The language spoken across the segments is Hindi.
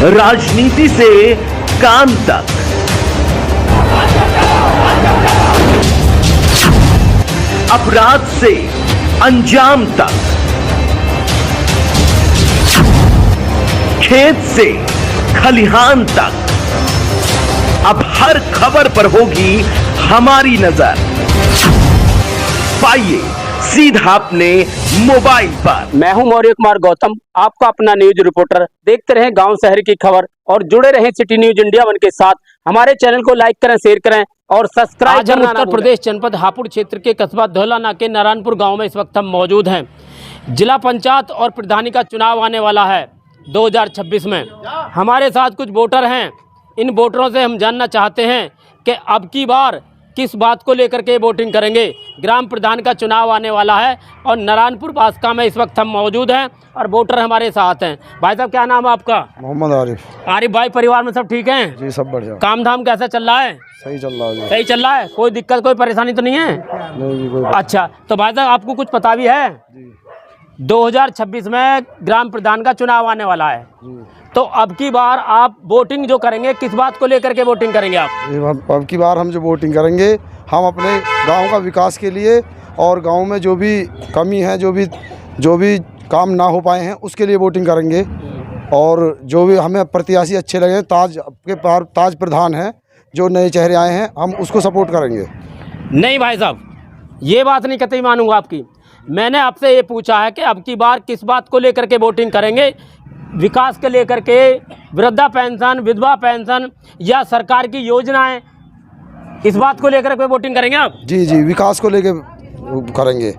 राजनीति से काम तक, अपराध से अंजाम तक, खेत से खलिहान तक, अब हर खबर पर होगी हमारी नजर। पाइए सीधा अपने मोबाइल पर। मैं हूं मौर्य कुमार गौतम, आपका अपना न्यूज रिपोर्टर। देखते रहें गांव शहर की खबर और जुड़े रहें सिटी न्यूज इंडिया वन के साथ। हमारे चैनल को लाइक करें, शेयर करें और सब्सक्राइब करना ना भूलें। उत्तर प्रदेश जनपद हापुड़ क्षेत्र के कस्बा धौलाना के नारायणपुर गांव में इस वक्त हम मौजूद हैं। जिला पंचायत और प्रधानी का चुनाव आने वाला है 2026 में। हमारे साथ कुछ वोटर हैं। इन वोटरों से हम जानना चाहते हैं कि अब की बार किस बात को लेकर के वोटिंग करेंगे। ग्राम प्रधान का चुनाव आने वाला है और नारायणपुर बास्का में इस वक्त हम मौजूद हैं और वोटर हमारे साथ हैं। भाई साहब, क्या नाम है आपका? मोहम्मद आरिफ। आरिफ भाई, परिवार में सब ठीक हैं? जी, सब बढ़िया। काम धाम कैसा चल रहा है? सही चल रहा है। सही चल रहा है, कोई दिक्कत कोई परेशानी तो नहीं है? नहीं, कोई। अच्छा, तो भाई साहब आपको कुछ पता भी है? 2026 में ग्राम प्रधान का चुनाव आने वाला है, तो अब की बार आप वोटिंग जो करेंगे किस बात को लेकर के वोटिंग करेंगे आप? अब की बार हम जो वोटिंग करेंगे, हम अपने गांव का विकास के लिए और गांव में जो भी कमी है, जो भी काम ना हो पाए हैं उसके लिए वोटिंग करेंगे। और जो भी हमें प्रत्याशी अच्छे लगे, ताज प्रधान है, जो नए चेहरे आए हैं, हम उसको सपोर्ट करेंगे। नहीं भाई साहब, ये बात नहीं कतई मानूंगा आपकी। मैंने आपसे ये पूछा है कि अब की बार किस बात को लेकर के वोटिंग करेंगे, विकास के लेकर के, वृद्धा पेंशन, विधवा पेंशन या सरकार की योजनाएं, इस बात को लेकर के वोटिंग करेंगे आप? जी, विकास को लेकर करेंगे।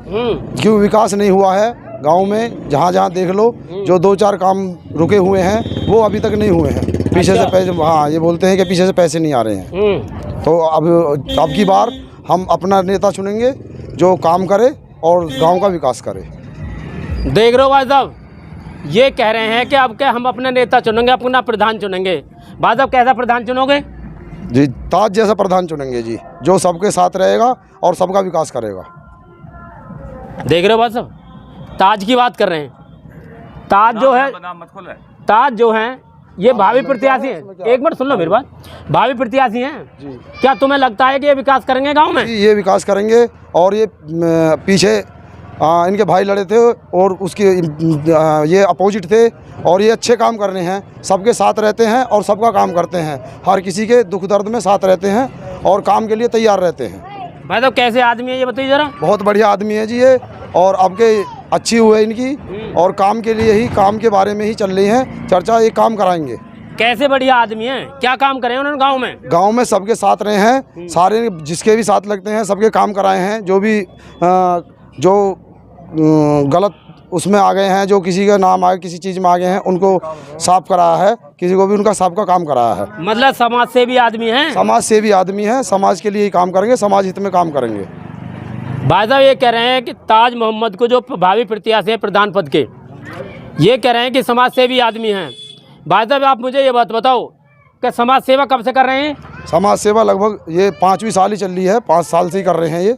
क्यों विकास नहीं हुआ है गांव में? जहां जहां देख लो, जो 2-4 काम रुके हुए हैं वो अभी तक नहीं हुए हैं। पीछे से पैसे, हाँ, ये बोलते हैं कि पीछे से पैसे नहीं आ रहे हैं। तो अब की बार हम अपना नेता चुनेंगे जो काम करे और गांव का विकास करे। देख रहे हो भाई साहब, ये कह रहे हैं कि अब के हम अपने नेता चुनेंगे, अपना प्रधान चुनेंगे। भाई साहब, कैसा प्रधान चुनोगे? जी, ताज जैसा प्रधान चुनेंगे जी, जो सबके साथ रहेगा और सबका विकास करेगा। देख रहे हो भाई साहब, ताज की बात कर रहे हैं। ताज जो है, ताज जो है, ये भावी प्रत्याशी है। एक मिनट सुन लो मेरी बात, भावी प्रत्याशी हैं। क्या तुम्हें लगता है कि ये विकास करेंगे गांव में? ये विकास करेंगे। और ये पीछे इनके भाई लड़े थे और उसके ये अपोजिट थे, और ये अच्छे काम कर रहे हैं, सबके साथ रहते हैं और सबका काम करते हैं, हर किसी के दुख दर्द में साथ रहते हैं और काम के लिए तैयार रहते हैं। भाई साहब, कैसे आदमी है ये बताइए जरा। बहुत बढ़िया आदमी है जी ये, और अब के अच्छी हुए इनकी, और काम के लिए ही, काम के बारे में ही चल रही है चर्चा। ये काम कराएंगे। कैसे बढ़िया आदमी है? क्या काम करे उन्होंने गांव में? गांव में सबके साथ रहे हैं, सारे जिसके भी साथ लगते हैं सबके काम कराए हैं। जो भी जो गलत उसमें आ गए हैं, जो किसी का नाम आगे किसी चीज़ में आ गए हैं, उनको साफ कराया है, किसी को भी उनका सबका काम कराया है। मतलब समाज सेवी आदमी है? समाज सेवी आदमी है, समाज के लिए ही काम करेंगे, समाज हित में काम करेंगे। भाई साहब, ये कह रहे हैं कि ताज मोहम्मद को, जो भावी प्रत्याशी है प्रधान पद के, ये कह रहे हैं कि समाज सेवी आदमी हैं। भाई साहब, आप मुझे ये बात बताओ कि समाज सेवा कब से कर रहे हैं? समाज सेवा लगभग ये 5वीं साल ही चल रही है, 5 साल से ही कर रहे हैं। ये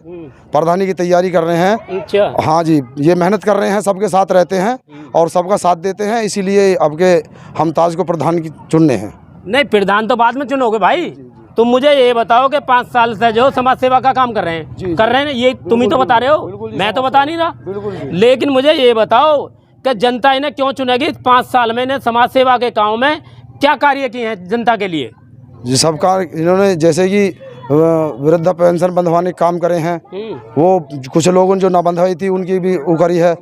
प्रधानी की तैयारी कर रहे हैं। अच्छा। हाँ जी, ये मेहनत कर रहे हैं, सबके साथ रहते हैं और सबका साथ देते हैं, इसीलिए अब के हम ताज को प्रधान की चुनने हैं। नहीं, प्रधान तो बाद में चुनोगे भाई। तुम मुझे ये बताओ कि 5 साल से जो समाज सेवा का काम कर रहे हैं, कर रहे हैं, ये तुम ही तो बता रहे हो, मैं तो बता नहीं रहा। लेकिन मुझे ये बताओ कि जनता इन्हें क्यों चुनेगी? 5 साल में इन्हें समाज सेवा के काम में क्या कार्य किए हैं जनता के लिए? जी, सब कार्य इन्होंने, जैसे कि वृद्धा पेंशन बंधवाने काम करे हैं, वो कुछ लोगों ने जो ना बंधवाई थी उनकी भी वो करी है।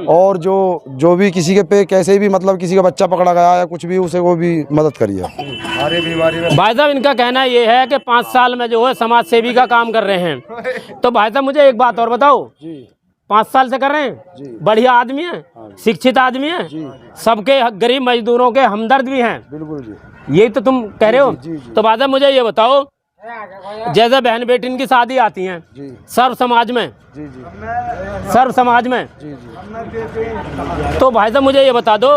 और जो भी किसी के पे कैसे भी, मतलब किसी का बच्चा पकड़ा गया या कुछ भी, उसे वो भी मदद करी है। भाई साहब, इनका कहना ये है कि 5 साल में जो है समाज सेवी का काम कर रहे हैं। तो भाई साहब, मुझे एक बात और बताओ, 5 साल से कर रहे हैं, बढ़िया आदमी है, शिक्षित आदमी है, सबके गरीब मजदूरों के हमदर्द भी हैं। बिल्कुल जी, यही तो तुम कह रहे हो। तो बाद में मुझे ये बताओ, जैसे बहन बेटी की शादी आती हैं सर्व समाज में, सर्व समाज में, तो भाई साहब मुझे ये बता दो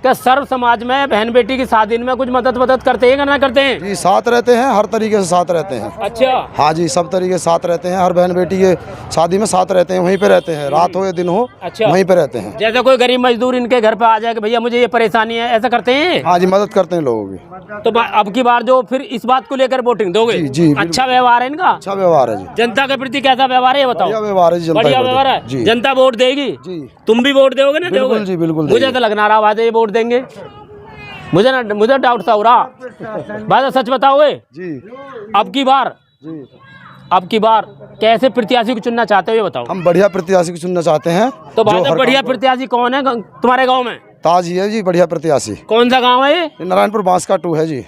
क्या सर्व समाज में बहन बेटी की शादी में कुछ मदद करते हैं, ना करते हैं? जी साथ रहते हैं, हर तरीके से साथ रहते हैं। अच्छा। हाँ जी, सब तरीके से साथ रहते हैं, हर बहन बेटी के शादी में साथ रहते हैं, वहीं पे रहते हैं, रात हो या दिन हो। अच्छा। वहीं पे रहते हैं। जैसे कोई गरीब मजदूर इनके घर पे आ जाए कि भैया मुझे ये परेशानी है, ऐसा करते हैं? हाँ जी, मदद करते हैं लोगों की। तो अब की बार जो फिर इस बात को लेकर वोटिंग दोगे? जी, जी, अच्छा व्यवहार है इनका? अच्छा व्यवहार है जी। जनता के प्रति कैसा व्यवहार है ये बताओ? बढ़िया व्यवहार है जी, जनता बढ़िया के प्रति। व्यवहार है जी। जनता वोट देगी जी। तुम भी वोट दोगे ना? बिल्कुल दोगे जी, बिल्कुल मुझे देंगे। तो लगना रहा बात है ये वोट देंगे, मुझे डाउट सा हो रहा। बात सच बताओगे? जी अब की बार जी अब की बार कैसे प्रत्याशी को चुनना चाहते हो ये बताओ? हम बढ़िया प्रत्याशी को चुनना चाहते हैं। तो जो भाई हर बढ़िया काम- प्रत्याशी कौन है तुम्हारे गांव में? ताज ही है जी, बढ़िया प्रत्याशी। कौन सा गांव है ये? ये नारायणपुर बांसका 2 है जी।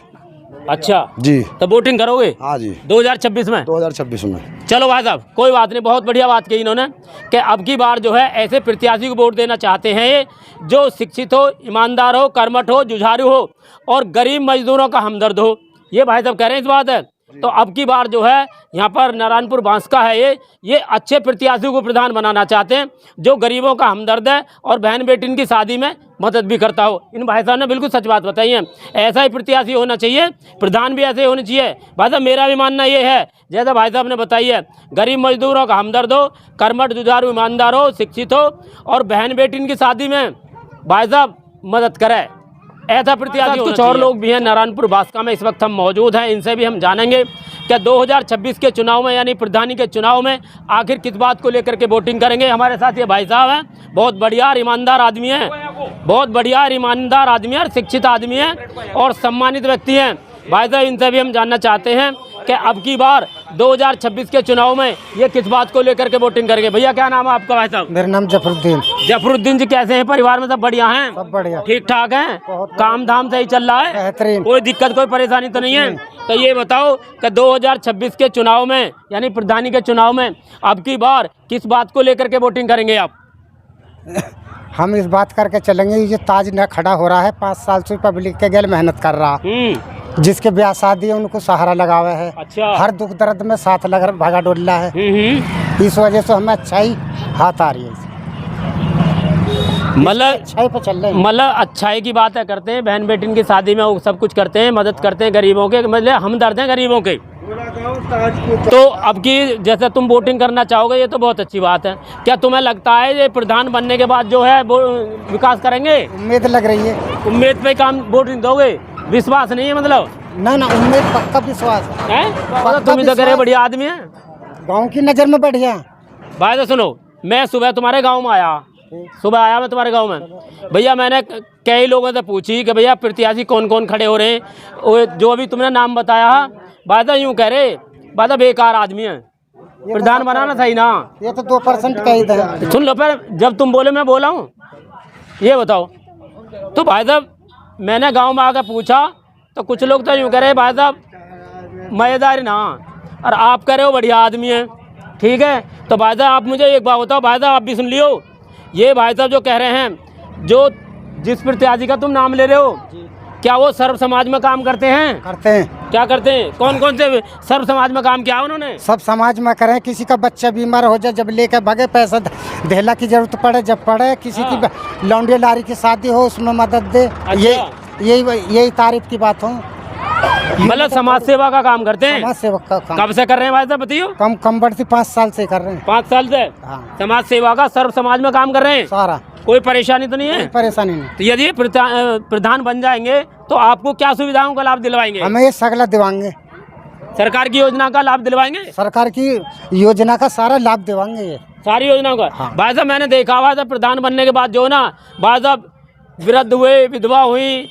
अच्छा जी तो वोटिंग करोगे हाँ जी, 2026 में? 2026 में। चलो भाई साहब कोई बात नहीं, बहुत बढ़िया बात कही इन्होंने कि अब की बार जो है ऐसे प्रत्याशी को वोट देना चाहते हैं ये जो शिक्षित हो, ईमानदार हो, कर्मठ हो, जुझारू हो और गरीब मजदूरों का हमदर्द हो। ये भाई साहब कह रहे हैं इस बात है। तो अब की बार जो है यहाँ पर नारायणपुर बांसका है ये अच्छे प्रत्याशी को प्रधान बनाना चाहते हैं जो गरीबों का हमदर्द है और बहन बेटी की शादी में मदद भी करता हो। इन भाई साहब ने बिल्कुल सच बात बताई है, ऐसा ही प्रत्याशी होना चाहिए, प्रधान भी ऐसे होने चाहिए। भाई साहब मेरा भी मानना ये है जैसा भाई साहब ने बताई है, गरीब मजदूरों का हमदर्द हो, कर्मठ जुझारू ईमानदार हो, शिक्षित हो और बहन बेटी की शादी में भाई साहब मदद करे, ऐसा प्रत्याशी। कुछ और लोग भी हैं नारायणपुर बांसका में इस वक्त हम मौजूद हैं, इनसे भी हम जानेंगे क्या 2026 के चुनाव में यानी प्रधानी के चुनाव में आखिर किस बात को लेकर के वोटिंग करेंगे। हमारे साथ ये भाई साहब हैं, बहुत बढ़िया और ईमानदार आदमी हैं, बहुत बढ़िया और ईमानदार आदमी हैं और शिक्षित आदमी हैं और सम्मानित व्यक्ति हैं। भाई साहब इनसे भी हम जानना चाहते हैं कि अब की बार 2026 के चुनाव में ये किस बात को लेकर के वोटिंग करेंगे। भैया क्या नाम है आपका भाई साहब? मेरा नाम जफरुद्दीन। जफरुद्दीन जी कैसे हैं? परिवार में सब बढ़िया हैं? सब बढ़िया, ठीक ठाक हैं? काम धाम सही चल रहा है? बेहतरीन। कोई दिक्कत कोई परेशानी तो नहीं है? तो ये बताओ कि 2026 के चुनाव में यानी प्रधानी के चुनाव में अब की बार किस बात को लेकर के वोटिंग करेंगे आप? हम इस बात करके चलेंगे ये ताज न खड़ा हो रहा है, 5 साल से पब्लिक के गैल मेहनत कर रहा, जिसके ब्याह शादी है उनको सहारा लगावे है। अच्छा। हर दुख दर्द में साथ लग भागा डोला है। इस वजह से हमें अच्छाई हाथ आ रही है, मतलब अच्छाई पे चल रहे हैं। मतलब अच्छाई की बातें करते हैं, बहन बेटी की शादी में वो सब कुछ करते हैं, मदद करते हैं गरीबों के, मतलब हमदर्द हैं गरीबों के। तो अब की जैसे तुम वोटिंग करना चाहोगे ये तो बहुत अच्छी बात है। क्या तुम्हें लगता है ये प्रधान बनने के बाद जो है वो विकास करेंगे? उम्मीद लग रही है। उम्मीद पे काम वोटिंग दोगे? विश्वास नहीं है मतलब? ना उम्मीद पक्का विश्वास है। तुम ही तो करे बढ़िया आदमी है, गाँव की नज़र में बढ़िया। भाई तो सुनो, मैं सुबह तुम्हारे गाँव में आया, सुबह आया मैं तुम्हारे गांव में भैया, मैंने कई लोगों से पूछी कि भैया प्रत्याशी कौन कौन खड़े हो रहे हैं। जो अभी तुमने नाम बताया बादा यूँ कह रहे बादा बेकार आदमी है, प्रधान बनाना सही ना? ये तो 2% का ही था। सुन लो फिर, जब तुम बोले मैं बोला हूँ, ये बताओ। तो भाई साहब मैंने गांव में आकर पूछा तो कुछ लोग तो यूँ कह रहे भाई साहब मज़ेदार ना, और आप कह रहे हो बढ़िया आदमी है, ठीक है। तो भाई साहब आप मुझे एक बात बताओ, भाई साहब आप भी सुन लियो, ये भाई साहब जो कह रहे हैं, जो जिस प्रत्याशी का तुम नाम ले रहे हो, क्या वो सर्व समाज में काम करते हैं? करते हैं। क्या करते हैं? कौन कौन से सर्व समाज में काम किया उन्होंने? सब समाज में करें, किसी का बच्चा बीमार हो जाए जब लेकर भागे, पैसा धेला की जरूरत पड़े जब पड़े, किसी की लौंडे लारी की शादी हो उसमें मदद दे। यही तारीफ की बात हो। मतलब समाज सेवा का काम करते हैं? समाज सेवा का काम। कब से कर रहे हैं भाई साहब बताइए? कम बढ़ती 5 साल से कर रहे हैं। 5 साल से समाज सेवा का सर्व समाज में काम कर रहे हैं। सारा कोई परेशानी तो नहीं है? परेशानी नहीं। तो यदि प्रधान बन जाएंगे तो आपको क्या सुविधाओं का लाभ दिलवाएंगे? हमें ये सगला दिलवाएंगे, सरकार की योजना का लाभ दिलवाएंगे? सरकार की योजना का सारा लाभ दिलवाएंगे, ये सारी योजनाओं का। भाई साहब मैंने देखा हुआ था प्रधान बनने के बाद जो ना भाई साहब वृद्ध हुए, विधवा हुई,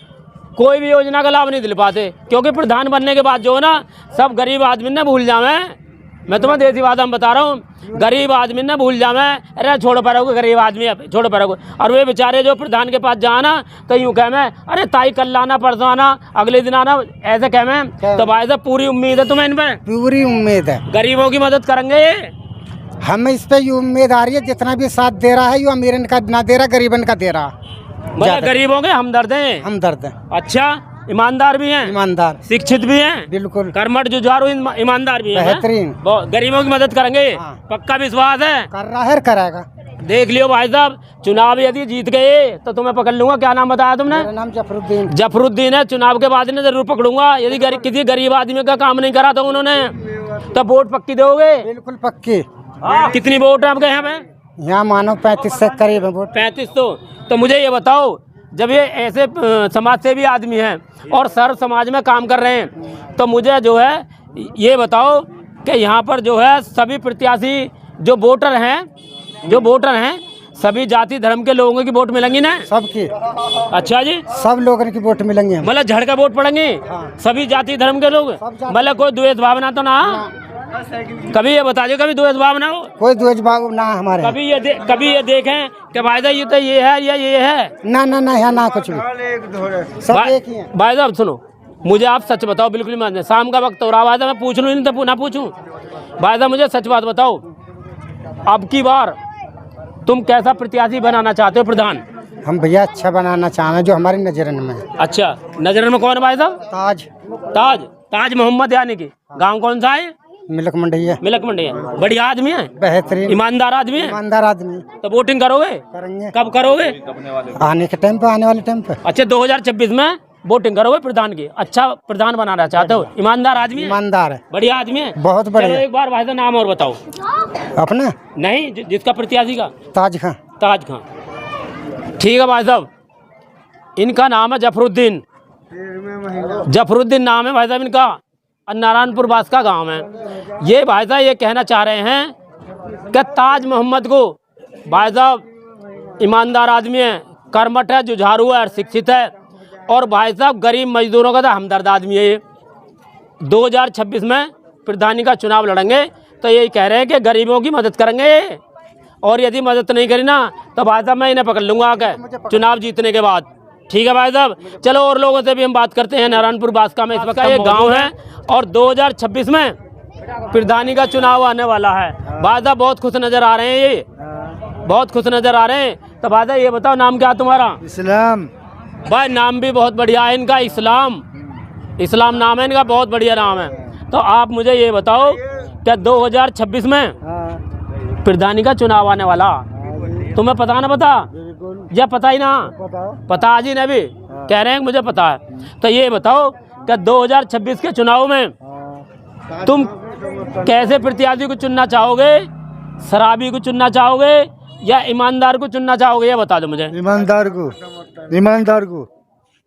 कोई भी योजना का लाभ नहीं दिल पाते, क्योंकि प्रधान बनने के बाद जो ना सब गरीब आदमी ने भूल जावे। मैं तुम्हें देसी बात हम बता रहा हूँ, गरीब आदमी ने भूल जावे, अरे छोड़ो पड़ोगे गरीब आदमी छोड़ो पड़ोगे। और वे बेचारे जो प्रधान के पास जाना तो यूँ कह मैं अरे ताई कल आना परसों आना अगले दिन आना ऐसे कह मैं। तो भाई साहब पूरी उम्मीद है तुम्हें इन पर? पूरी उम्मीद है, गरीबों की मदद करेंगे। हमें इस पे ये उम्मीद आ रही है, जितना भी साथ दे रहा है ये अमीरन का ना दे रहा, गरीबन का दे रहा। मतलब गरीबों के हमदर्द हैं? हमदर्द है। अच्छा, ईमानदार भी हैं? ईमानदार, शिक्षित भी हैं? बिल्कुल, कर्मठ जुझारू ईमानदार भी हैं? बेहतरीन, गरीबों की मदद करेंगे। हाँ। पक्का विश्वास है? कर रहा है, करेगा। देख लियो भाई साहब, चुनाव यदि जीत गए तो तुम्हें पकड़ लूंगा। क्या नाम बताया तुमने? मेरा नाम जफरुद्दीन। जफरुद्दीन है। चुनाव के बाद इन्हें जरूर पकड़ूंगा। यदि किसी गरीब आदमी का काम नहीं करा तो उन्होंने, तो वोट पक्की दोगे? बिल्कुल पक्की। कितनी वोट है आपके यहाँ पे? यहाँ मानो 35 से करीब है वोट। 35। तो मुझे ये बताओ, जब ये ऐसे समाज सेवी आदमी हैं और सर्व समाज में काम कर रहे हैं, तो मुझे जो है ये बताओ कि यहाँ पर जो है सभी प्रत्याशी जो वोटर हैं सभी जाति धर्म के लोगों की वोट मिलेंगी ना? सबकी। अच्छा जी, सब लोगों की वोट मिलेंगे। मतलब झड़ का वोट पड़ेंगे? सभी जाति धर्म के लोग, मतलब कोई द्वेष भावना तो ना? कभी ये बता दो, कभी द्वेष भावना हो? कोई द्वेष भाव ना हमारे। कभी ये देखें कि भाई साहब ये तो ये है या ये है? ना यहाँ ना कुछ भी, सब एक ही है। भाई साहब सुनो, मुझे आप सच बताओ, बिल्कुल मान, शाम का वक्त हो रहा है, मैं पूछ लूँ नहीं तो ना पूछूं? भाई साहब मुझे सच बात बताओ, अब की बार तुम कैसा प्रत्याशी बनाना चाहते हो प्रधान? हम भैया अच्छा बनाना चाह रहे जो हमारी नजर में है। अच्छा, नजर में कौन है भाई साहब? ताज मोहम्मद, यानी कि गांव कौन सा है? मिलक मंडैया। मिलक मंडैया। बढ़िया आदमी है, बेहतरीन ईमानदार आदमी है। ईमानदार आदमी। तो वोटिंग करोगे? करेंगे। कब करोगे? आने के टाइम पे, आने वाले टाइम पे। अच्छा, 2026 में वोटिंग करोगे प्रधान की? अच्छा, प्रधान बनाना चाहते हो? ईमानदार आदमी है? ईमानदार है, बढ़िया आदमी है, बहुत बढ़िया। एक बार भाई साहब नाम और बताओ अपना। नहीं, जिसका प्रत्याशी का? ताज खां। ताज खां, ठीक है भाई साहब। इनका नाम है जफरुद्दीन। जफरुद्दीन नाम है भाई साहब इनका, नारायणपुर बास का गांव है। ये भाई साहब ये कहना चाह रहे हैं कि ताज मोहम्मद को, भाई साहब ईमानदार आदमी है, कर्मठ है, जुझारू है और शिक्षित है, और भाई साहब गरीब मजदूरों का तो हमदर्द आदमी है। ये 2026 में प्रधानी का चुनाव लड़ेंगे तो यही कह रहे हैं कि गरीबों की मदद करेंगे, और यदि मदद नहीं करी ना तो भाई साहब मैं इन्हें पकड़ लूँगा आके चुनाव जीतने के बाद। ठीक है भाई साहब, चलो और लोगों से भी हम बात करते हैं। नारायणपुर बास्का में इस वक्त ये गांव है और 2026 में प्रधानी का चुनाव आने वाला है। भाई साहब बहुत खुश नज़र आ रहे हैं, ये बहुत खुश नज़र आ रहे हैं। तो भाई साहब ये बताओ, नाम क्या तुम्हारा? इस्लाम। भाई नाम भी बहुत बढ़िया है इनका, इस्लाम नाम है इनका, बहुत बढ़िया नाम है। तो आप मुझे ये बताओ, क्या 2026 में प्रधानी का चुनाव आने वाला, तुम्हें पता ना? पता या पता ही ना? पता आज ही ना भी कह रहे हैं मुझे पता है। तो ये बताओ कि 2026 के चुनाव में तुम कैसे प्रत्याशी को चुनना चाहोगे? शराबी को चुनना चाहोगे या ईमानदार को चुनना चाहोगे? ये बता दो मुझे। ईमानदार को। ईमानदार को।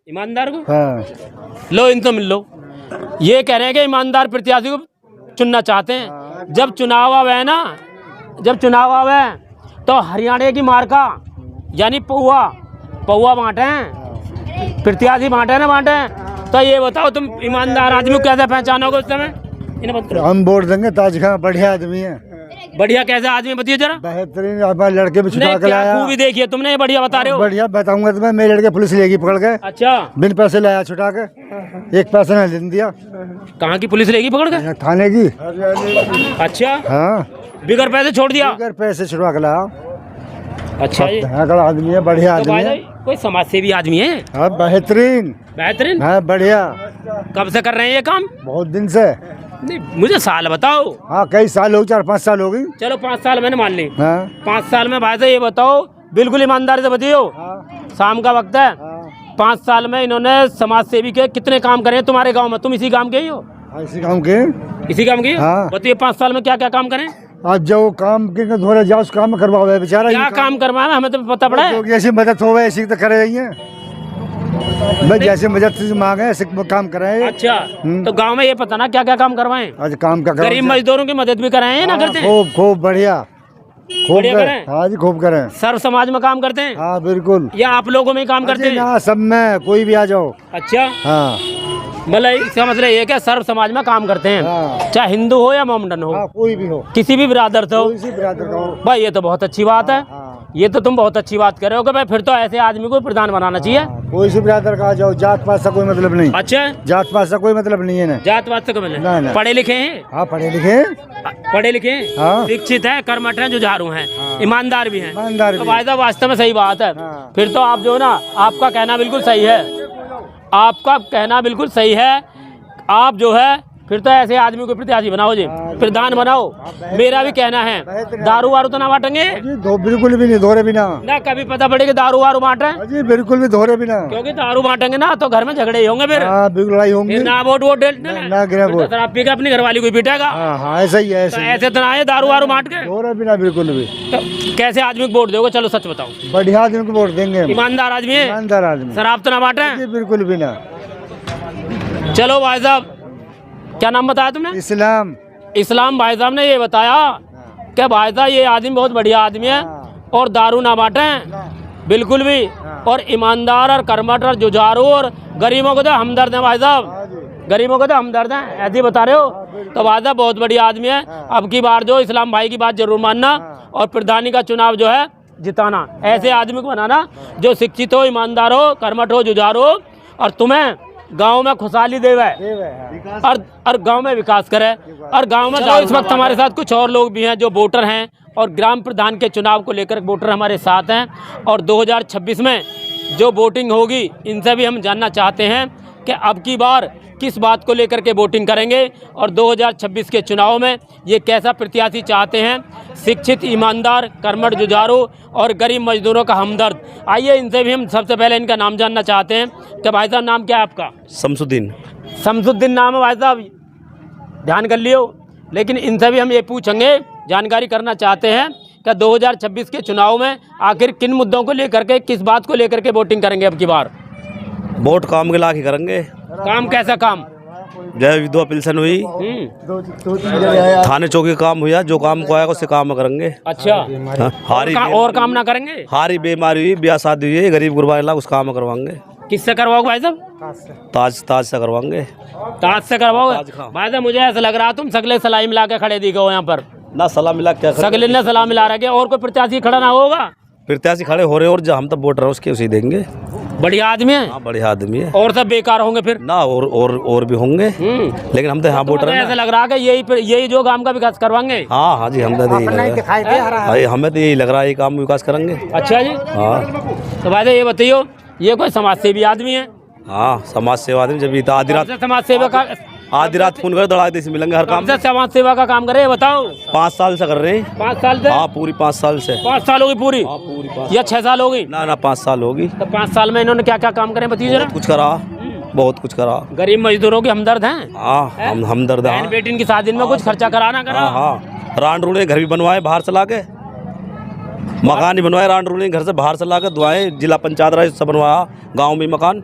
ईमानदार को? हाँ। लो इनसे मिल लो। ये कह रहे हैं कि ईमानदार प्रत्याशी को चुनना चाहते हैं। जब चुनाव आवे ना, जब चुनाव आवे तो हरियाणा की मार्का यानी पौवा बांटे, प्रत्याशी बांटे ना बांटे। तो ये बताओ, तुम ईमानदार आदमी को कैसे पहचानोगे उस समय? हम वोट देंगे ताज खां, बढ़िया आदमी है। बढ़िया कैसे आदमी बताइए जरा? बेहतरीन, हमारे लड़के भी छुड़ा के लाया। खूबी देखिए तुमने, ये बढ़िया बता रहे हो। बढ़िया बताऊंगा तुम्हें, मेरे लड़के पुलिस लेगी पकड़ के। अच्छा, बिन पैसे लाया छुटा के, एक पैसा नहीं दिया। कहाँ की पुलिस लेगी पकड़ के? थाने की। अच्छा, हाँ, बिगर पैसे छोड़ दिया? बिगर पैसे छुड़ा के लाया। अच्छा, ये आदमी है, बढ़िया आदमी है। कोई समाज सेवी आदमी है? हाँ, बेहतरीन। बेहतरीन? हाँ, बढ़िया। कब से कर रहे हैं ये काम? बहुत दिन से। नहीं, मुझे साल बताओ। हाँ, कई साल हो, 4-5 साल हो गई। चलो 5 साल मैंने मान ली। हाँ। 5 साल में भाई साहब ये बताओ, बिल्कुल ईमानदारी से बताइयो। हाँ। शाम का वक्त है। हाँ। 5 साल में इन्होंने समाज सेवी के कितने काम करे तुम्हारे गांव में? तुम इसी काम के ही हो? इसी काम के। इसी काम के? हाँ। बताइए 5 साल में क्या क्या काम करें? आज जो काम के धोरे जाओ, उस काम में करवाओ बेचारा। क्या काम करवाना, हमें तो पता पड़ा है। जैसी मदद हो ऐसी तो करे रही है, बस जैसे मदद से मांगे ऐसे काम कराए। अच्छा, तो गांव में ये पता ना क्या क्या काम करवाएं? आज काम का गरीब मजदूरों की मदद भी कराएं ना? करते हैं? खूब बढ़िया, खूब करें। हाँ जी, खूब करें। सर्व समाज में काम करते हैं? हाँ, बिल्कुल। या आप लोगों में ही काम करते हैं? हाँ, सब में, कोई भी आ जाओ। अच्छा, हाँ, मतलब इसका मतलब ये क्या सर्व समाज में काम करते हैं? हाँ। चाहे हिंदू हो या मोमडन हो? हाँ, कोई भी हो, किसी भी बिरादर से हो? किसी बिरादर का हो। भाई ये तो बहुत अच्छी बात है। हाँ। ये तो तुम बहुत अच्छी बात कर रहे हो कि भाई फिर तो ऐसे आदमी को प्रधान बनाना चाहिए। हाँ, कोई से बिरादर का आ जाओ, जात पात से कोई मतलब नहीं। अच्छा, जात पात से कोई मतलब नहीं है ना। जात पात से कोई मतलब नहीं, नहीं। नहीं। पढ़े लिखे हैं? हाँ, पढ़े लिखे। पढ़े लिखे हैं, हाँ। शिक्षित है, कर्मठ है, जुझारू हैं, ईमानदार भी हैं। ईमानदार तो भी। भाई साहब वास्तव में सही बात है। हाँ। फिर तो आप जो ना, आपका कहना बिल्कुल सही है, आपका कहना बिल्कुल सही है। आप जो है फिर तो ऐसे आदमी को प्रत्याशी बनाओ जी, प्रधान बनाओ। मेरा भी कहना है, दारू वारू तो ना बांटेंगे बिल्कुल भी नहीं, धोरे बिना ना। कभी पता पड़े कि दारू वारू बांट रहे हैं जी, बिल्कुल भी धोरे बिना, क्योंकि दारू बांटेंगे ना तो घर में झगड़े ही होंगे, फिर बिल्कुल लड़ाई होंगी, ना वोट ना गिरा वोट, शराब पी के अपनी घरवाली को पीटेगा। हाँ ऐसा ही है, ऐसे तो ना है दारू वारू बांट के, धोरे बिना बिल्कुल भी। तो कैसे आदमी को वोट दोगे? चलो सच बताओ। बढ़िया आदमी को वोट देंगे, ईमानदार आदमी है, ईमानदार आदमी, शराब तो ना बांट रहे हैं। बिल्कुल भी ना। चलो भाई साहब, क्या नाम बताया तुमने? इस्लाम। इस्लाम भाई साहब ने ये बताया कि भाई साहब ये आदमी बहुत बढ़िया आदमी है और दारू ना बांटे बिल्कुल भी, और ईमानदार और कर्मठ और जुझारू और गरीबों को तो हमदर्द है भाई साहब, गरीबों को तो हमदर्द है, ऐसे ही बता रहे हो। तो भाई साहब बहुत बढ़िया आदमी है। अब की बार जो इस्लाम भाई की बात जरूर मानना और प्रधानी का चुनाव जो है जिताना। ऐसे आदमी को बनाना जो शिक्षित हो, ईमानदार हो, कर्मठ हो, जुझारू हो और तुम्हें गांव में खुशहाली देवे और गांव में विकास करे और गांव में। इस वक्त हमारे साथ कुछ और लोग भी हैं जो वोटर हैं और ग्राम प्रधान के चुनाव को लेकर वोटर हमारे साथ हैं, और 2026 में जो वोटिंग होगी इनसे भी हम जानना चाहते हैं कि अब की बार किस बात को लेकर के वोटिंग करेंगे और 2026 के चुनाव में ये कैसा प्रत्याशी चाहते हैं, शिक्षित, ईमानदार, कर्मठ, जुझारू और गरीब मजदूरों का हमदर्द। आइए इनसे भी हम सबसे पहले इनका नाम जानना चाहते हैं कि भाई साहब नाम क्या है आपका? शमसुद्दीन। शमसुद्दीन नाम है भाई साहब, ध्यान कर लियो। लेकिन इनसे भी हम ये पूछेंगे, जानकारी करना चाहते हैं कि 2026 के चुनाव में आखिर किन मुद्दों को लेकर के, किस बात को लेकर के वोटिंग करेंगे अब की बार? वोट काम के लाके करेंगे। काम कैसा काम? जय विधवा पेंशन हुई, थाने चौकी काम हुआ, जो काम को आएगा उससे काम करेंगे। अच्छा, हाँ, हारी और काम ना करेंगे? हारी बीमारी हुई, ब्याह शादी हुई, गरीब गुरबा लाख उस काम करवाएंगे। किससे करवाओगे भाई साहब? ताज से करवाएंगे। ताज से करवाओगे ताज खां। भाई साहब? मुझे ऐसा लग रहा तुम सगले सलाई मिला के खड़े दिखे हो यहाँ पर। ना सलाह मिला क्या सगले ने सलाह मिला रखे, और कोई प्रत्याशी खड़ा ना होगा? प्रत्याशी खड़े हो रहे और जो हम तब वोट रहे उसके उसे देंगे। बढ़िया आदमी है। हाँ बढ़िया आदमी है। और सब बेकार होंगे फिर ना, और भी होंगे, लेकिन हम तो यहाँ वोट रहे हैं। ऐसा लग रहा है कि यही जो काम का विकास करवाएंगे। हाँ हाँ जी, हम तो यही लग रहा है, हमें तो यही लग रहा है ये काम विकास करेंगे। अच्छा जी। हाँ तो भाई साहब ये बताइयो, ये कोई समाज सेवी आदमी है? हाँ, समाज सेवा आदमी। जब आधी रात समाज सेवा का आधी रात फोन कर दौड़ा देते मिलेंगे हर काम। समाज सेवा का काम करे, ये बताओ। 5 साल से कर रहे हैं। 5 साल से? हाँ पूरी 5 साल से। 5 साल होगी पूरी? हाँ पूरी 5। या 6 साल होगी? ना 5 साल होगी। तो 5 साल में इन्होंने क्या क्या काम करे बताइए जरा। कुछ करा, बहुत कुछ करा। गरीब मजदूरों के हमदर्द हैं। हाँ हम हमदर्द। बहन बेटी की शादी में कुछ खर्चा कराना करा? हाँ, रांड रूढ़े घर भी बनवाए बाहर चला के, मकान ही बनवाए रांड रूढ़े घर से बाहर चला के दुआएं, जिला पंचायत राज से बनवाया, गाँव में मकान।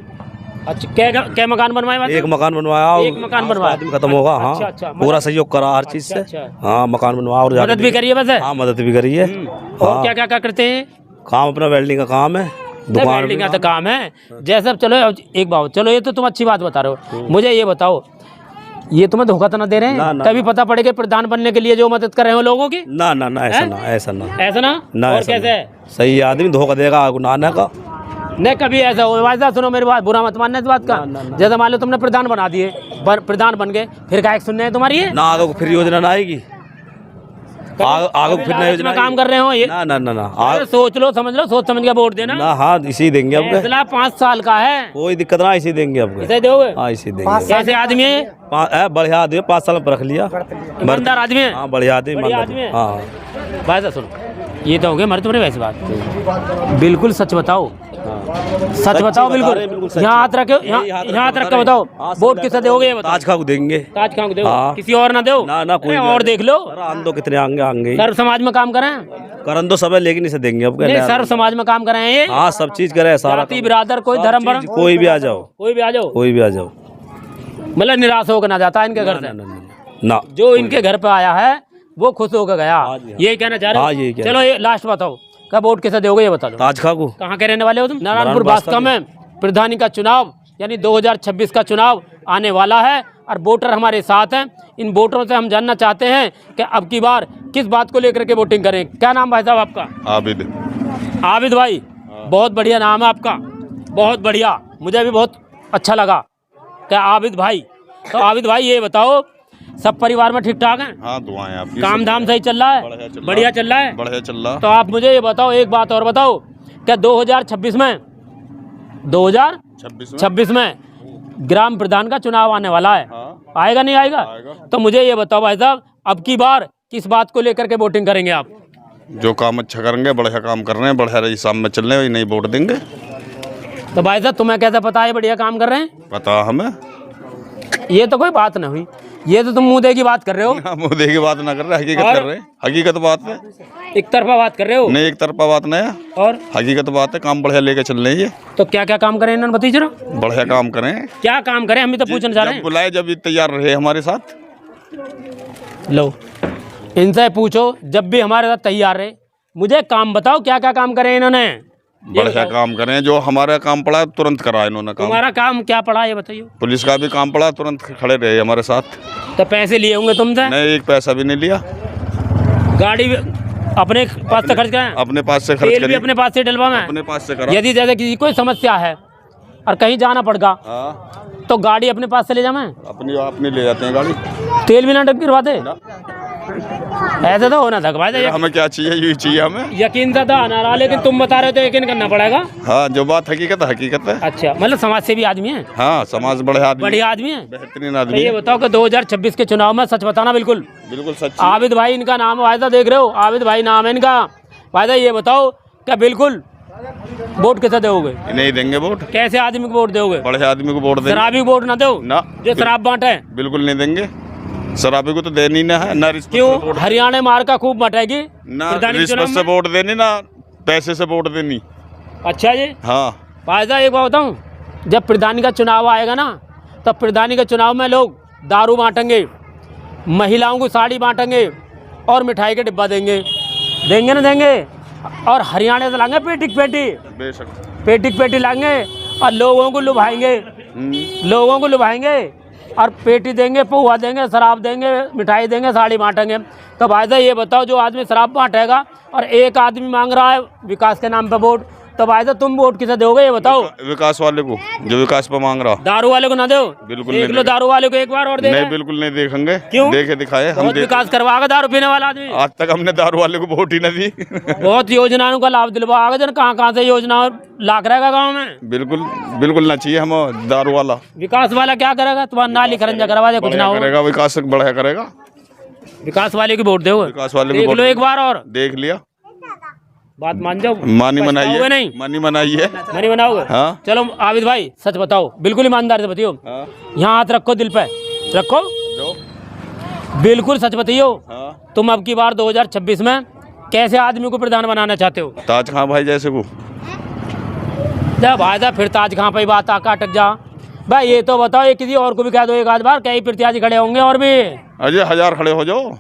अच्छा, क्या मकान बनवाया? एक मकान बनवाया, एक मकान बनवाया, आदमी खत्म होगा। हाँ अच्छा, अच्छा, पूरा सहयोग करा हर चीज से। अच्छा। हाँ मकान बनवाया और मदद भी करिए वैसे? हाँ मदद भी करी है। और क्या क्या करते हैं? काम अपना वेल्डिंग का काम है, दुकान वेल्डिंग का तो काम है जैसे। चलो एक बात, चलो ये तो तुम अच्छी बात बता रहे हो। मुझे ये बताओ, ये तुम्हें धोखा तो ना दे रहे हैं? कभी पता पड़ेगा प्रधान बनने के लिए जो मदद कर रहे हो लोगों की? ना ना ना, ऐसा ना, ऐसा ना, ऐसा ना। और कैसे? सही आदमी धोखा देगा गुनाह का नहीं कभी ऐसा हो। भाई साहब सुनो मेरी बात, बुरा मत मानना इस बात का। जैसे मान लो तुमने प्रधान बना दिए, प्रधान बन गए, फिर क्या सुनने है तुम्हारी है? ना आगे को फिर योजना ना आएगी, आगे को फिर नई योजना काम कर रहे हो ये? ना ना ना ना, सोच लो, समझ लो, सोच समझ के वोट देना ना। हाँ इसी देंगे अब, फैसला 5 साल का है, कोई दिक्कत ना, इसी देंगे अब। इसे दोगे? हाँ इसी देंगे। कैसे आदमी है? बढ़िया आदमी, 5 साल में रख लिया, ईमानदार आदमी है। हाँ बढ़िया आदमी, हाँ। भाई साहब सुनो, ये तो हो गए हमारे तुम्हारी वैसी बात। बिल्कुल सच बताओ, सच बताओ बिल्कुल। यहाँ हाथ रखे, यहाँ हाथ रख के बताओ, वोट किसे दोगे ये बताओ। ताज खां को देंगे। ताज खां को दोगे? किसी और ना दो? ना कोई और देख लो, दो कितने आएंगे। सर्व समाज में काम करें, करन तो सब है, लेकिन इसे देंगे अब। सर्व समाज में काम करें ये? हाँ सब चीज करे, सारा बिरादर, कोई धर्म वर्ण, कोई भी आ जाओ, कोई भी आ जाओ, कोई भी आ जाओ। मतलब निराश होकर ना जाता इनके घर से ना, जो इनके घर पे आया है वो खुश होकर गया। यही कहना चाह रहे हो? चलो ये लास्ट बताओ, कब वोट किसे दोगे ये बता दो। ताज खां को। कहाँ के रहने वाले हो तुम? नारायणपुर बास्का में प्रधानी का चुनाव यानी 2026 का चुनाव आने वाला है और वोटर हमारे साथ हैं। इन वोटरों से हम जानना चाहते हैं कि अब की बार किस बात को लेकर के वोटिंग करें। क्या नाम भाई साहब आपका? आबिद। आबिद भाई, बहुत बढ़िया नाम है आपका, बहुत बढ़िया, मुझे भी बहुत अच्छा लगा। क्या आबिद भाई? तो आबिद भाई ये बताओ, सब परिवार में ठीक ठाक हैं? हाँ दुआएं आपकी। काम धाम सही चल रहा है? बढ़िया चल रहा है? बढ़िया चल रहा। तो आप मुझे ये बताओ, एक बात और बताओ, क्या 2026 में ग्राम प्रधान का चुनाव आने वाला है? हाँ। आएगा नहीं आएगा? तो मुझे ये बताओ भाई साहब, अब की बार किस बात को लेकर के वोटिंग करेंगे आप? जो काम अच्छा करेंगे, बढ़िया काम कर रहे हैं, बढ़िया रही शाम में चल रहे हैं, नहीं वोट देंगे। तो भाई साहब तुम्हें कैसे पता है बढ़िया काम कर रहे हैं? पता हमें। ये तो कोई बात नहीं हुई, ये तो तुम मुँह दे की बात कर रहे हो। मुँह दे की बात ना कर रहे, हकीकत कर रहे हैं। हकीकत बात है, एक तरफा बात कर रहे हो। नहीं एक तरफा बात नहीं है, और हकीकत बात है। काम बढ़िया लेके चल रहे हैं। ये तो क्या क्या काम करें इन्होंने बताइए जरा। बढ़िया काम करें। क्या काम करें, हम भी तो पूछना चाह रहे जब हैं। बुलाए जब तैयार रहे हमारे साथ। लो इनसे पूछो, जब भी हमारे साथ तैयार रहे। मुझे काम बताओ, क्या क्या काम करे इन्होंने? बढ़िया काम करें, जो हमारा काम पड़ा तुरंत करा इन्होंने काम। तुम्हारा काम क्या पड़ा ये बताइए। पुलिस का भी काम पड़ा, तुरंत खड़े रहे हमारे साथ। तो पैसे लिए होंगे तुमसे? नहीं, एक पैसा भी नहीं लिया। गाड़ी भी अपने पास से खर्च कराएं? अपने पास से खर्च तेल भी करी, अपने पास से डलवाएं? अपने पास से करा। यदि जैसे किसी कोई समस्या है और कहीं जाना पड़गा हाँ, तो गाड़ी अपने पास से ले जाएं? अपनी ले जाते हैं गाड़ी। तेल भी ना गिरवाते? ऐसे तो होना था भाई। हमें क्या चाहिए, यही चाहिए हमें। यकीन था ना रहा, लेकिन तुम बता रहे हो तो यकीन करना पड़ेगा। हाँ, जो बात हकीकत है हकीकत है। अच्छा, मतलब समाज सेवी आदमी है? हाँ, समाज बढ़िया आदमी, बढ़िया आदमी है, बेहतरीन तो आदमी। ये बताओ कि 2026 के चुनाव में सच बताना बिल्कुल। बिल्कुल सच। आबिद भाई इनका नाम है, वायदा देख रहे हो, आबिद भाई नाम है इनका। वायदा ये बताओ क्या बिल्कुल वोट किसे दोगे? नहीं देंगे वोट। कैसे आदमी को वोट दोगे? बढ़िया आदमी को वोट देंगे। शराबी को वोट ना दो ना, जो शराब बांटे? बिल्कुल नहीं देंगे। शराबी को तो देनी ना है, ना रिश्वत से क्यों? वोट, हरियाणा मार का खूब बटेगी ना प्रधानी रिश्वत चुनाव से में। वोट देनी, ना पैसे से वोट देनी। अच्छा जी, हाँ, फायदा एक बात बताऊँ, जब प्रधानी का चुनाव आएगा ना, तब प्रधानी के चुनाव में लोग दारू बांटेंगे, महिलाओं को साड़ी बांटेंगे और मिठाई के डिब्बा देंगे। देंगे ना देंगे? और हरियाणा से लाएंगे पेटी बेशक पेटी लाएंगे और लोगों को लुभाएंगे, लोगों को लुभाएंगे और पेटी देंगे, पोहा देंगे, शराब देंगे, मिठाई देंगे, साड़ी बांटेंगे। तो भाई साहब ये बताओ, जो आदमी शराब बांटेगा और एक आदमी मांग रहा है विकास के नाम पे वोट, तो भाई साहब तुम वोट किसे दोगे ये बताओ? विकास वाले को, जो विकास पर मांग रहा। दारू वाले को ना दो? बिल्कुल देख नहीं लो दारू वाले को एक बार और नहीं, बिल्कुल नहीं देखेंगे। क्यों? देखे दिखाए हम बहुत विकास करवाएगा दारू पीने वाला आदमी। आज तक हमने दारू वाले को वोट ही नहीं दी। बहुत योजनाओं का लाभ दिलवाएगा, जन कहाँ से योजना लाख रहेगा गाँव में। बिल्कुल बिल्कुल ना चाहिए हम दारू वाला। विकास वाला क्या करेगा? तुम्हारा नाली खरंजा करवा दे, कुछ ना हो। करेगा विकास, बढ़िया करेगा। विकास वाले की वोट दो। विकास वाले देख लो एक बार और। देख लिया, बात मान जाओ। मानी मनाइए। नहीं मानी मनाइए। मनी बनाओगे? हाँ। चलो आबिद भाई सच बताओ, बिल्कुल ईमानदारी से बताइयो। हाँ। यहाँ हाथ रखो, दिल पे रखो, बिल्कुल सच बताइयो। हाँ। तुम अब की बार 2026 में कैसे आदमी को प्रधान बनाना चाहते हो? ताज खां भाई जैसे को। जब भाई साहब फिर ताज खां पे बात आका अटक जा भाई। ये तो बताओ, ये किसी और को भी कह दो एक आध बार, कई प्रत्याशी खड़े होंगे और भी। अजय 1000 खड़े हो जाओ,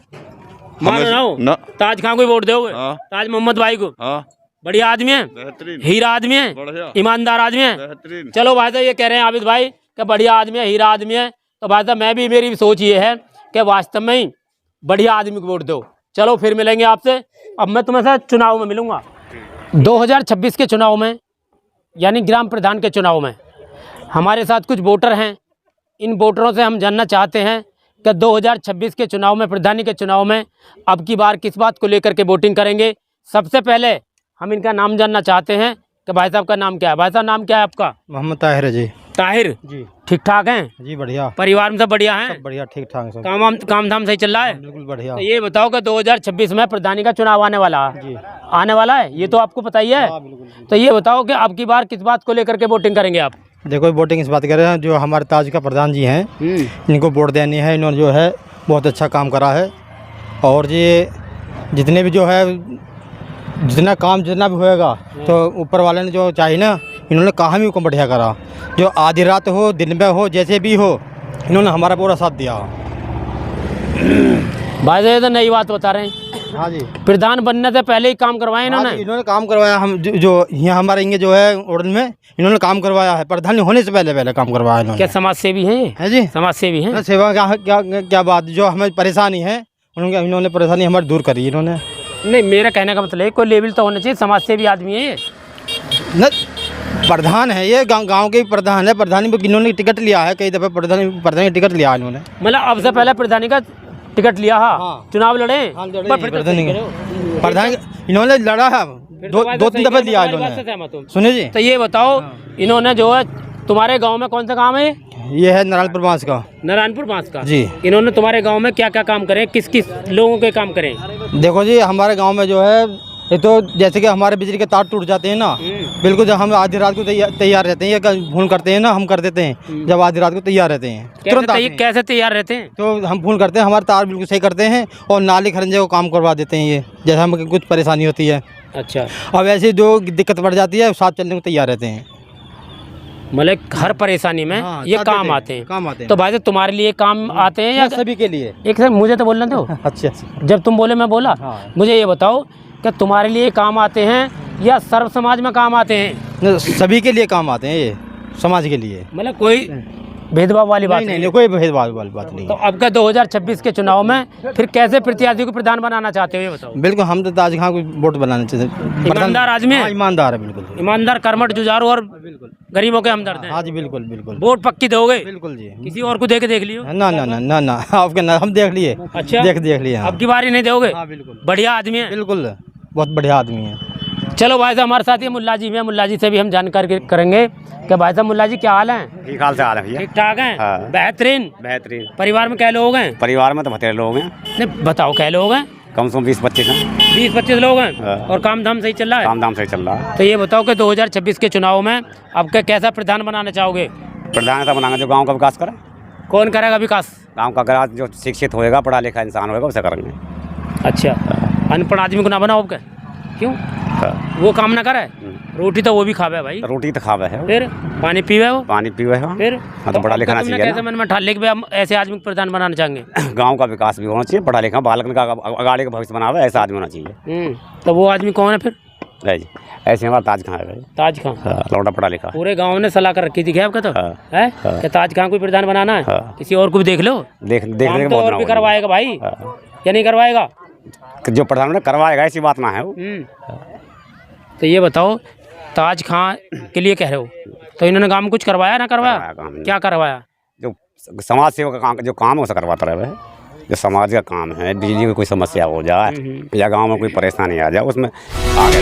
मान रहा हूँ ना। ताज खां को वोट दोगे? हाँ। ताज मोहम्मद भाई को? हाँ, बढ़िया आदमी है, बेहतरीन, हीरा आदमी है, बढ़िया, ईमानदार आदमी है। बेहतरीन। चलो भाई साहब ये कह रहे हैं आबिद भाई कि बढ़िया आदमी है, हीरा आदमी है, तो भाई साहब मैं भी, मेरी भी सोच ये है कि वास्तव में ही बढ़िया आदमी को वोट दो। चलो फिर मिलेंगे आपसे। अब मैं तुम्हें से चुनाव में मिलूंगा 2026 के चुनाव में, यानी ग्राम प्रधान के चुनाव में। हमारे साथ कुछ वोटर हैं, इन वोटरों से हम जानना चाहते हैं कि 2026 के चुनाव में, प्रधानी के चुनाव में अब की बार किस बात को लेकर के वोटिंग करेंगे। सबसे पहले हम इनका नाम जानना चाहते हैं कि भाई साहब का नाम क्या है? भाई साहब नाम क्या है आपका? मोहम्मद ताहिर है जी। ताहिर जी, ठीक ठाक हैं? जी बढ़िया, परिवार में सब बढ़िया हैं? बढ़िया, ठीक ठाक सब, काम धाम सही चल रहा है? बिल्कुल बढ़िया। तो ये बताओ कि 2026 में प्रधानी का चुनाव आने वाला है। जी, आने वाला है, ये तो आपको पता ही है। हाँ, बिल्कुल। तो ये बताओ कि अब की बार किस बात को लेकर के वोटिंग करेंगे आप? देखो वोटिंग इस बात कर रहे हैं, जो हमारे ताज का प्रधान जी हैं, इनको वोट देनी है। इन्होंने जो है बहुत अच्छा काम करा है, और ये जितने भी जो है, जितना काम जितना भी होएगा, तो ऊपर वाले ने जो चाहिए ना, इन्होंने काम ही को बढ़िया करा। जो आधी रात हो, दिन में हो, जैसे भी हो, इन्होंने हमारा पूरा साथ दिया। भाई साहब तो नई बात बता रहे हैं। हाँ जी, प्रधान बनने से पहले ही काम करवाए इन्होंने? इन्होंने काम करवाया। हम जो यहाँ हमारे इंगे जो है ओडन में, इन्होंने काम करवाया है। प्रधान होने से पहले काम करवाया इन्होंने। क्या समाज सेवी हैं? है जी, समाज सेवी हैं। सेवा क्या बात, जो हमें परेशानी है उनके, इन्होंने परेशानी हमारी दूर करी इन्होंने। नहीं, मेरा कहने का मतलब है कोई लेवल तो होना चाहिए, समाज सेवी आदमी है ये। न प्रधान है ये, गांव के प्रधान है। प्रधानी इन्होंने टिकट लिया है, कई दफे प्रधानी टिकट लिया इन्होंने। मतलब अब से पहले प्रधानी का टिकट लिया है? हाँ। चुनाव लड़े? प्रधान इन्होंने लड़ा है, दो तीन दफे लिया इन्होंने। सुनिए जी, तो ये बताओ, इन्होंने जो है तुम्हारे गांव में कौन सा काम है? ये है नारायणपुर बांस का। नारायणपुर बांस का जी। इन्होंने तुम्हारे गांव में क्या क्या काम करे, किस किस लोगों के काम करे? देखो जी, हमारे गांव में जो है ये तो जैसे कि हमारे बिजली के तार टूट जाते हैं ना, बिल्कुल जब हम आधी रात को तैयार रहते हैं, या फोन करते हैं ना, हम कर देते हैं जब आधी रात को तैयार रहते हैं तुरंत आते हैं। कैसे तैयार रहते हैं? तो हम फोन करते हैं, हमारे तार बिल्कुल सही करते हैं और नाली खरंजे को काम करवा देते हैं। ये जैसे हमें कुछ परेशानी होती है, अच्छा, अब ऐसे जो दिक्कत बढ़ जाती है साथ चलने को तैयार रहते हैं। मतलब हर परेशानी में हाँ, ये साथ काम देते हैं, आते हैं। काम आते हैं। तो भाई साहब तुम्हारे लिए काम आते हैं या सभी के लिए? एक सर मुझे तो बोलना दो। अच्छा, जब तुम बोले मैं बोला। हाँ। मुझे ये बताओ कि तुम्हारे लिए काम आते हैं या सर्व समाज में काम आते हैं? सभी के लिए काम आते हैं, ये समाज के लिए। मतलब कोई भेदभाव वाली बात नहीं, कोई भेदभाव वाली बात नहीं। तो अब का 2026 के चुनाव में फिर कैसे प्रत्याशी को प्रधान बनाना चाहते हो ये बताओ? बिल्कुल, हम तो ताज खान को वोट बनाने चाहिए। ईमानदार आदमी है? हाँ, ईमानदार है, बिल्कुल ईमानदार, कर्मठ, जुझारू और गरीबों के हमदर्द हैं। हाँ जी, बिल्कुल बिल्कुल। वोट पक्की दोगे? बिल्कुल जी। किसी और को देख लियो? ना ना ना ना ना, आपके ना, हम देख लिए। अच्छा, देख लिए। अब की बारी नहीं दोगे? हाँ, बिल्कुल। बढ़िया आदमी है, बिल्कुल बहुत बढ़िया आदमी है। चलो भाई साहब, हमारे साथ ये मुल्ला जी में, मुल्ला जी से भी हम जानकारी करेंगे कि भाई साहब, मुल्ला जी क्या हाल है? ठीक हाल से हाल है भैया। ठीक ठाक हैं? हाँ। बेहतरीन। बेहतरीन। परिवार में क्या लोग हैं? परिवार में तो बतेरे लोग हैं, नहीं बताओ क्या लोग हैं? कम से कम 20-25 हैं। 20-25 लोग हैं। हाँ। और काम धाम सही चल रहा है? काम धाम से चल रहा है। तो ये बताओ कि 2026 के चुनाव में अब का कैसा प्रधान बनाना चाहोगे? प्रधान ऐसा बनाएंगे जो गांव का विकास करे। कौन करेगा विकास? गांव का अगर जो शिक्षित होएगा, पढ़ा लिखा इंसान होएगा, उसे करेंगे। अच्छा, अनपढ़ आदमी को ना बनाओ क्या? क्यों? वो काम ना करे? रोटी तो वो भी खावे भाई। रोटी तो खावे है, फिर पानी पीवे वो, पानी पीवे है। फिर हाँ, तो पढ़ा लिखा तुमने चाहिए कैसे मन में ठाल लेके हम ऐसे आदमी को प्रधान बनाना चाहेंगे? गांव का विकास भी होना चाहिए, पढ़ा लिखा बालक का अगाड़ी का भविष्य बनावे, ऐसा आदमी होना चाहिए। तो वो आदमी कौन है फिर? जी, ऐसे हमारा ताज खां है। ताज खां? लौटा पढ़ा लिखा। पूरे गांव ने सलाह कर रखी थी क्या आपका? तो हाँ। है कि ताज खां को प्रधान बनाना है? हाँ। किसी और को भी देख लो, देखने तो और भी करवाएगा भाई या नहीं करवाएगा? जो प्रधानमंत्री करवाएगा, ऐसी बात ना है वो। तो ये बताओ, ताज खां के लिए कह रहे हो, तो इन्होंने काम कुछ करवाया ना करवाया? क्या करवाया? जो समाज सेवा का काम, जो काम है उसे करवाता रहे। जो समाज का काम है, बिजली की कोई समस्या हो जाए या गांव में कोई परेशानी आ जाए, उसमें आगे